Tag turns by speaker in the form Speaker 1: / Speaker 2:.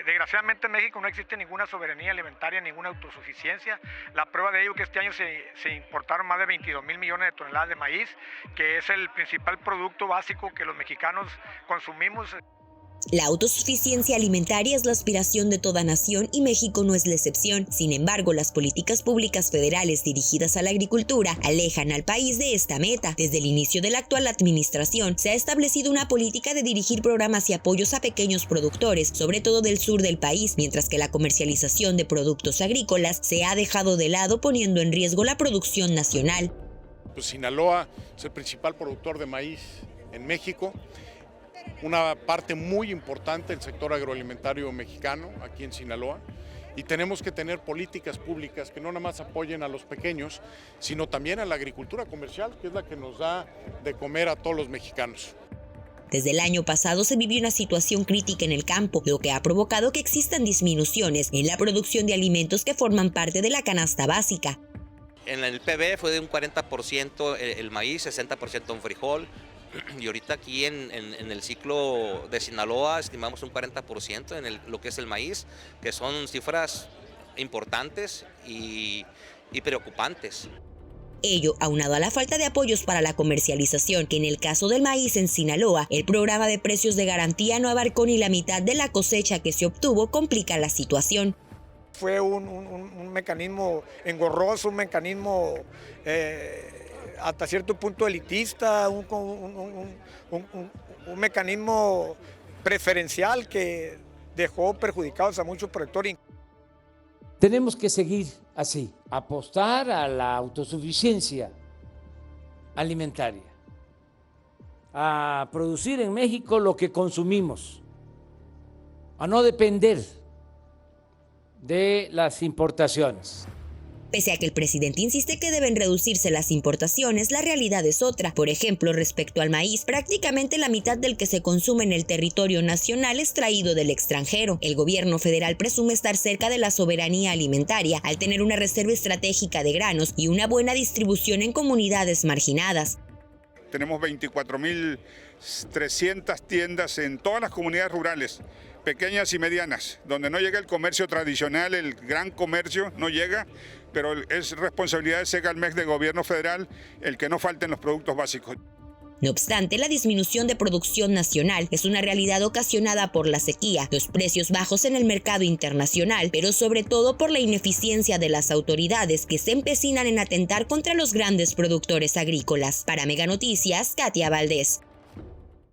Speaker 1: Desgraciadamente en México no existe ninguna soberanía alimentaria, ninguna autosuficiencia. La prueba de ello es que este año se importaron más de 22,000 millones de toneladas de maíz, que es el principal producto básico que los mexicanos consumimos.
Speaker 2: La autosuficiencia alimentaria es la aspiración de toda nación y México no es la excepción. Sin embargo, las políticas públicas federales dirigidas a la agricultura alejan al país de esta meta. Desde el inicio de la actual administración, se ha establecido una política de dirigir programas y apoyos a pequeños productores, sobre todo del sur del país, mientras que la comercialización de productos agrícolas se ha dejado de lado, poniendo en riesgo la producción nacional.
Speaker 3: Pues Sinaloa es el principal productor de maíz en México. Una parte muy importante del sector agroalimentario mexicano aquí en Sinaloa, y tenemos que tener políticas públicas que no nada más apoyen a los pequeños, sino también a la agricultura comercial, que es la que nos da de comer a todos los mexicanos.
Speaker 2: Desde el año pasado se vivió una situación crítica en el campo, lo que ha provocado que existan disminuciones en la producción de alimentos que forman parte de la canasta básica.
Speaker 4: En el PB fue de un 40% el maíz, 60% un frijol. Y ahorita aquí en el ciclo de Sinaloa estimamos un 40% en lo que es el maíz, que son cifras importantes y preocupantes.
Speaker 2: Ello aunado a la falta de apoyos para la comercialización, que en el caso del maíz en Sinaloa, el programa de precios de garantía no abarcó ni la mitad de la cosecha que se obtuvo, complica la situación.
Speaker 1: Fue un mecanismo engorroso, un mecanismo hasta cierto punto elitista, un mecanismo preferencial que dejó perjudicados a muchos productores.
Speaker 5: Tenemos que seguir así, apostar a la autosuficiencia alimentaria, a producir en México lo que consumimos, a no depender de las importaciones.
Speaker 2: Pese a que el presidente insiste que deben reducirse las importaciones, la realidad es otra. Por ejemplo, respecto al maíz, prácticamente la mitad del que se consume en el territorio nacional es traído del extranjero. El gobierno federal presume estar cerca de la soberanía alimentaria al tener una reserva estratégica de granos y una buena distribución en comunidades marginadas.
Speaker 6: Tenemos 24,300 tiendas en todas las comunidades rurales, pequeñas y medianas, donde no llega el comercio tradicional, el gran comercio no llega, pero es responsabilidad de Segalmex, del gobierno federal, el que no falten los productos básicos.
Speaker 2: No obstante, la disminución de producción nacional es una realidad ocasionada por la sequía, los precios bajos en el mercado internacional, pero sobre todo por la ineficiencia de las autoridades que se empecinan en atentar contra los grandes productores agrícolas. Para Mega Noticias, Katia Valdés.